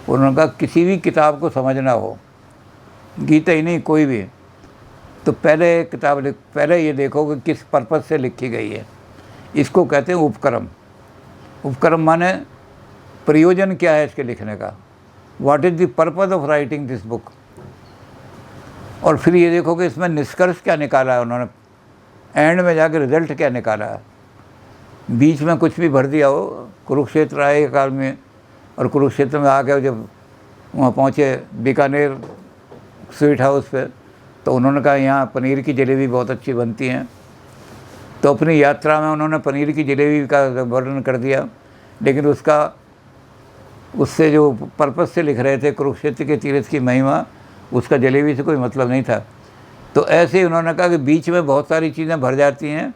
उन्होंने कहा किसी भी किताब को समझना हो, गीता ही नहीं कोई भी, तो पहले ये देखो कि किस पर्पज़ से लिखी गई है। इसको कहते हैं उपक्रम। उपक्रम माने प्रयोजन क्या है इसके लिखने का, what is the purpose of writing this book. और फिर ये देखो कि इसमें निष्कर्ष क्या निकाला है उन्होंने, एंड में जाकर रिजल्ट क्या निकाला है। बीच में कुछ भी भर दिया हो। कुरुक्षेत्र आए काल में, और कुरुक्षेत्र में आके जब वहाँ पहुँचे बीकानेर स्वीट हाउस पे, तो उन्होंने कहा यहाँ पनीर की जलेबी बहुत अच्छी बनती हैं। तो अपनी यात्रा में उन्होंने पनीर की जलेबी का वर्णन कर दिया, लेकिन उससे जो पर्पस से लिख रहे थे कुरुक्षेत्र के तीर्थ की महिमा, उसका जलेबी से कोई मतलब नहीं था। तो ऐसे ही उन्होंने कहा कि बीच में बहुत सारी चीज़ें भर जाती हैं,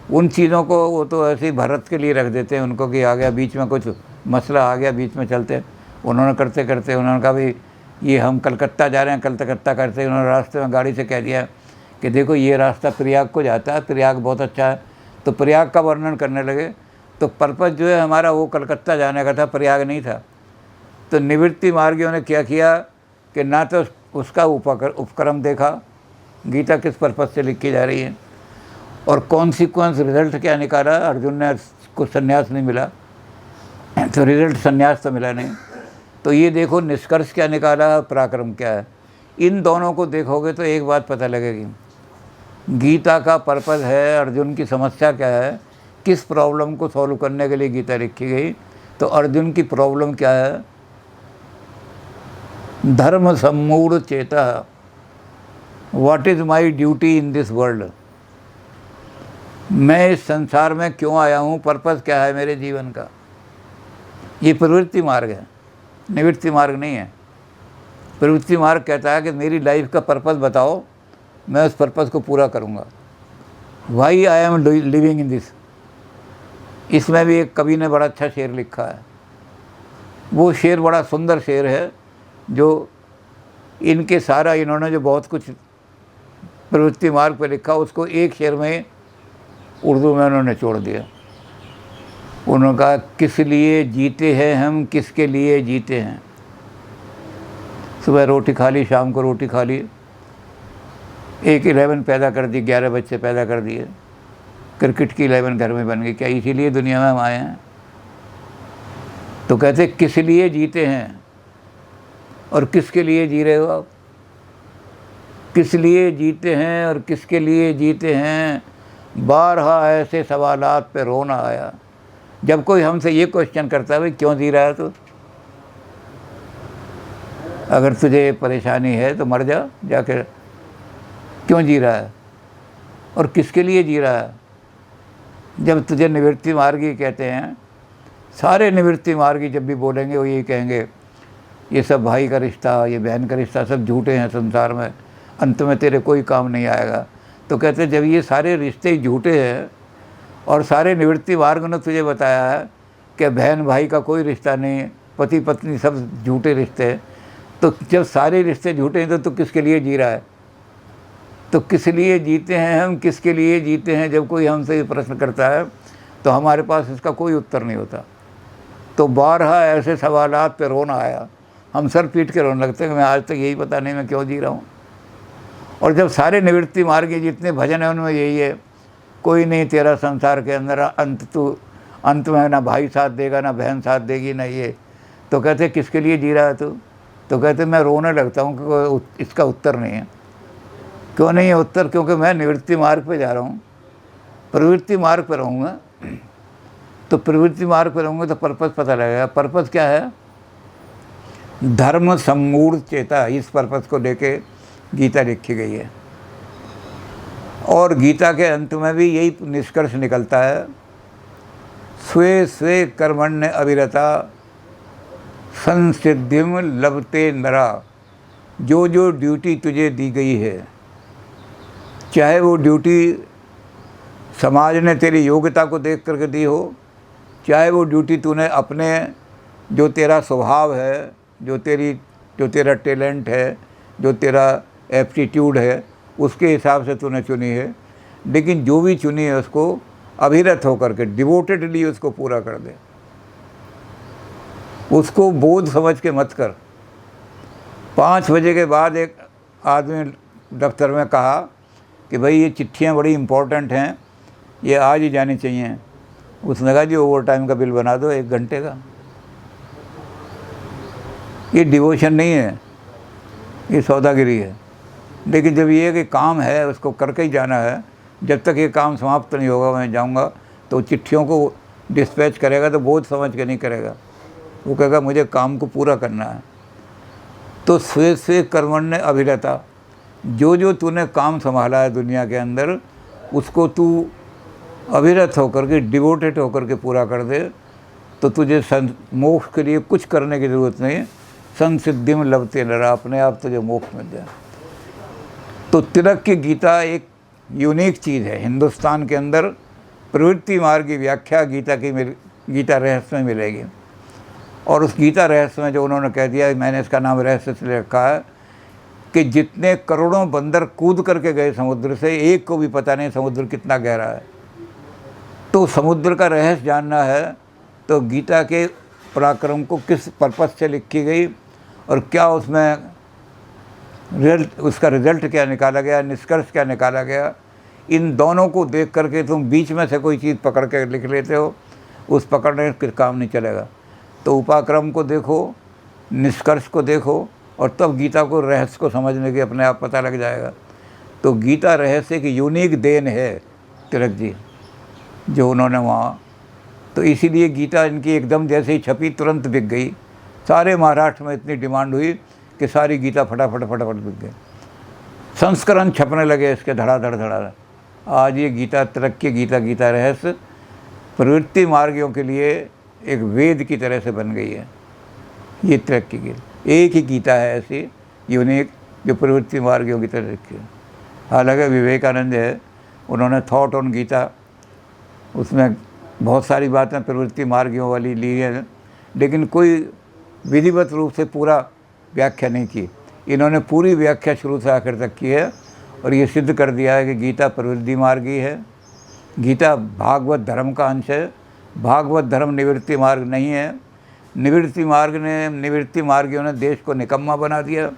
उन चीज़ों को वो तो ऐसे ही भारत के लिए रख देते हैं उनको कि आ गया बीच में कुछ मसला आ गया, बीच में चलते। उन्होंने करते करते उन्होंने कहा भाई ये हम कलकत्ता जा रहे हैं, कलकत्ता करते उन्होंने रास्ते में गाड़ी से कह दिया कि देखो ये रास्ता प्रयाग को जाता है, प्रयाग बहुत अच्छा है। तो प्रयाग का वर्णन करने लगे, तो पर्पज़ जो है हमारा वो कलकत्ता जाने का था, प्रयाग नहीं था। तो निवृत्ति मार्गियों ने क्या किया कि ना तो उसका उपक्रम देखा, गीता किस पर्पज़ से लिखी जा रही है, और कॉन्सिक्वेंस रिज़ल्ट क्या निकाला। अर्जुन ने को संन्यास नहीं मिला, तो रिज़ल्ट संन्यास तो मिला नहीं। तो ये देखो निष्कर्ष क्या निकाला, पराक्रम क्या है। इन दोनों को देखोगे तो एक बात पता लगेगी, गीता का पर्पज़ है, अर्जुन की समस्या क्या है, किस प्रॉब्लम को सॉल्व करने के लिए गीता लिखी गई। तो अर्जुन की प्रॉब्लम क्या है, धर्म सम्मूढ़ चेता, what is my duty in this world. मैं इस संसार में क्यों आया हूँ, पर्पज़ क्या है मेरे जीवन का। ये प्रवृत्ति मार्ग है, निवृत्ति मार्ग नहीं है। प्रवृत्ति मार्ग कहता है कि मेरी लाइफ का पर्पज़ बताओ, मैं उस पर्पज़ को पूरा करूँगा। Why I am living in this. इसमें भी एक कवि ने बड़ा अच्छा शेर लिखा है। वो शेर बड़ा सुंदर शेर है, जो इन्होंने जो बहुत कुछ प्रवृत्ति मार्ग पर लिखा, उसको एक शेर में उर्दू में उन्होंने छोड़ दिया। उन्होंने कहा किस लिए जीते हैं हम, किसके लिए जीते हैं। सुबह रोटी खा ली, शाम को रोटी खा ली, एक 11 पैदा कर दी, 11 बच्चे पैदा कर दिए, क्रिकेट की 11 घर में बन गई। क्या इसीलिए दुनिया में हम आए हैं? तो कहते किस लिए जीते हैं और किसके लिए जी रहे हो आप। किस लिए जीते हैं और किसके लिए जीते हैं, बारहा ऐसे सवालात पे रोना आया। जब कोई हमसे ये क्वेश्चन करता है भाई क्यों जी रहा है तो, अगर तुझे परेशानी है तो मर जा जाकर, क्यों जी रहा है और किसके लिए जी रहा है। जब तुझे निवृत्ति मार्गी कहते हैं, सारे निवृत्ति मार्गी जब भी बोलेंगे वो यही कहेंगे ये सब भाई का रिश्ता, ये बहन का रिश्ता सब झूठे हैं संसार में, अंत में तेरे कोई काम नहीं आएगा। तो कहते जब ये सारे रिश्ते ही झूठे हैं और सारे निवृत्ति मार्ग ने तुझे बताया है कि बहन भाई का कोई रिश्ता नहीं, पति पत्नी सब झूठे रिश्ते हैं, तो जब सारे रिश्ते झूठे हैं तो किसके लिए जी रहा है। तो किस लिए जीते हैं हम, किसके लिए जीते हैं, जब कोई हमसे ये प्रश्न करता है तो हमारे पास इसका कोई उत्तर नहीं होता। तो बारहा ऐसे सवालात पे रोना आया, हम सर पीट के रोने लगते हैं कि मैं आज तक यही पता नहीं मैं क्यों जी रहा हूँ। और जब सारे निवृत्ति मार्गी जितने भजन हैं उनमें यही है, कोई नहीं तेरा संसार के अंदर अंत में ना भाई साथ देगा ना बहन साथ देगी ना ये। तो कहते किसके लिए जी रहा है तू। तो कहते मैं रोने लगता हूँ कि इसका उत्तर नहीं है। क्यों नहीं है उत्तर, क्योंकि मैं निवृत्ति मार्ग पे जा रहा हूँ, प्रवृत्ति मार्ग पे रहूँगा। तो प्रवृत्ति मार्ग पे रहूँगा तो पर्पज़ पता लगेगा। पर्पज़ क्या है, धर्म सम्मूढ़ चेता, इस पर्पज़ को लेके गीता लिखी गई है। और गीता के अंत में भी यही निष्कर्ष निकलता है, स्वे स्वे कर्मण्य अविरता संसिद्धिम लभते नरा। जो जो ड्यूटी तुझे दी गई है, चाहे वो ड्यूटी समाज ने तेरी योग्यता को देख करके दी हो, चाहे वो ड्यूटी तूने अपने जो तेरा स्वभाव है, जो तेरा टैलेंट है, जो तेरा एप्टीट्यूड है, उसके हिसाब से तूने चुनी है, लेकिन जो भी चुनी है उसको अभिरत होकर के डिवोटेडली उसको पूरा कर दे। उसको बोझ समझ के मत कर। 5 बजे के बाद एक आदमी दफ्तर में कहा कि भाई ये चिट्ठियाँ बड़ी इम्पोर्टेंट हैं, ये आज ही जानी चाहिए। उसने कहा जी ओवर टाइम का बिल बना दो 1 घंटे का। ये डिवोशन नहीं है, ये सौदागिरी है। लेकिन जब ये कि काम है उसको करके ही जाना है, जब तक ये काम समाप्त नहीं होगा मैं जाऊंगा, तो चिट्ठियों को डिस्पैच करेगा तो बोझ समझ के नहीं करेगा, वो कहेगा मुझे काम को पूरा करना है। तो स्वे स्वे कर्मण्य अभिरता, जो जो तूने काम संभाला है दुनिया के अंदर, उसको तू अभिरत होकर के, डिवोटेड होकर के पूरा कर दे, तो तुझे मोक्ष के लिए कुछ करने की ज़रूरत नहीं। संसिद्धिम लभते नरा, अपने आप तुझे मोक्ष मिल जाए। तो तिलक की गीता एक यूनिक चीज़ है। हिंदुस्तान के अंदर प्रवृत्ति मार्ग की व्याख्या गीता रहस्य में मिलेगी। और उस गीता रहस्य में जो उन्होंने कह दिया, मैंने इसका नाम रहस्य इसलिए रखा है कि जितने करोड़ों बंदर कूद करके गए समुद्र से, एक को भी पता नहीं समुद्र कितना गहरा है। तो समुद्र का रहस्य जानना है तो गीता के पराक्रम को किस पर्पस से लिखी गई और क्या उसमें उसका रिज़ल्ट क्या निकाला गया, निष्कर्ष क्या निकाला गया, इन दोनों को देख करके तुम बीच में से कोई चीज़ पकड़ के लिख लेते हो, उस पकड़ने के काम नहीं चलेगा। तो उपाक्रम को देखो, निष्कर्ष को देखो, और तब गीता को रहस्य को समझने के अपने आप पता लग जाएगा। तो गीता रहस्य की यूनिक देन है तिलक जी जो उन्होंने वहाँ। तो इसीलिए गीता इनकी एकदम जैसे ही छपी तुरंत बिक गई। सारे महाराष्ट्र में इतनी डिमांड हुई कि सारी गीता फटाफट बिक गई। संस्करण छपने लगे इसके धड़ाधड़। आज ये गीता तिलक की गीता रहस्य प्रवृत्ति मार्गियों के लिए एक वेद की तरह से बन गई है। ये तिलक की गीता एक ही गीता है ऐसी यूनिक जो प्रवृत्ति मार्गियों की तरह रखी है। हालांकि विवेकानंद है, उन्होंने थॉट ऑन गीता, उसमें बहुत सारी बातें प्रवृत्ति मार्गियों वाली ली हैं, लेकिन कोई विधिवत रूप से पूरा व्याख्या नहीं की। इन्होंने पूरी व्याख्या शुरू से आखिर तक की है और ये सिद्ध कर दिया है कि गीता प्रवृत्ति मार्गी है। गीता भागवत धर्म का अंश है। भागवत धर्म निवृत्ति मार्ग नहीं है। निवृत्ति मार्गियों ने देश को निकम्मा बना दिया।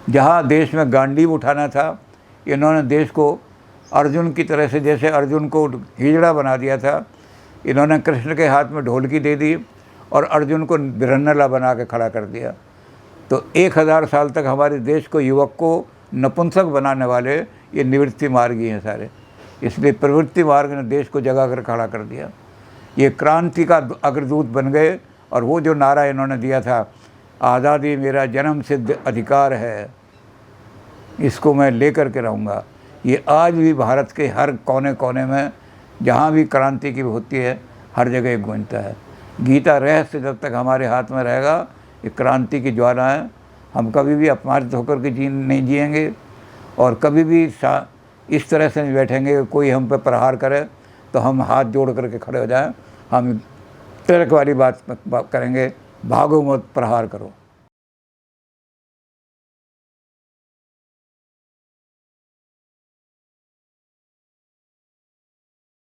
जहाँ देश में गांडीव उठाना था, इन्होंने देश को अर्जुन की तरह से, जैसे अर्जुन को हिजड़ा बना दिया था, इन्होंने कृष्ण के हाथ में ढोलकी दे दी और अर्जुन को बिरन्नला बना के खड़ा कर दिया। तो 1000 साल तक हमारे देश को, युवक को नपुंसक बनाने वाले ये निवृत्ति मार्गी हैं सारे। इसलिए प्रवृत्ति मार्ग ने देश को जगा कर खड़ा कर दिया। ये क्रांति का अग्रदूत बन गए। और वो जो नारा इन्होंने दिया था, आज़ादी मेरा जन्म सिद्ध अधिकार है, इसको मैं लेकर के रहूँगा, ये आज भी भारत के हर कोने कोने में जहाँ भी क्रांति की होती है हर जगह गूंजता है। गीता रहस्य जब तक हमारे हाथ में रहेगा, ये क्रांति की ज्वाला है। हम कभी भी अपमानित होकर के नहीं जिएंगे और कभी भी इस तरह से नहीं बैठेंगे कोई हम पे प्रहार करे तो हम हाथ जोड़ करके खड़े हो जाएं। हम तिलक वाली बात करेंगे, भागो मत, प्रहार करो।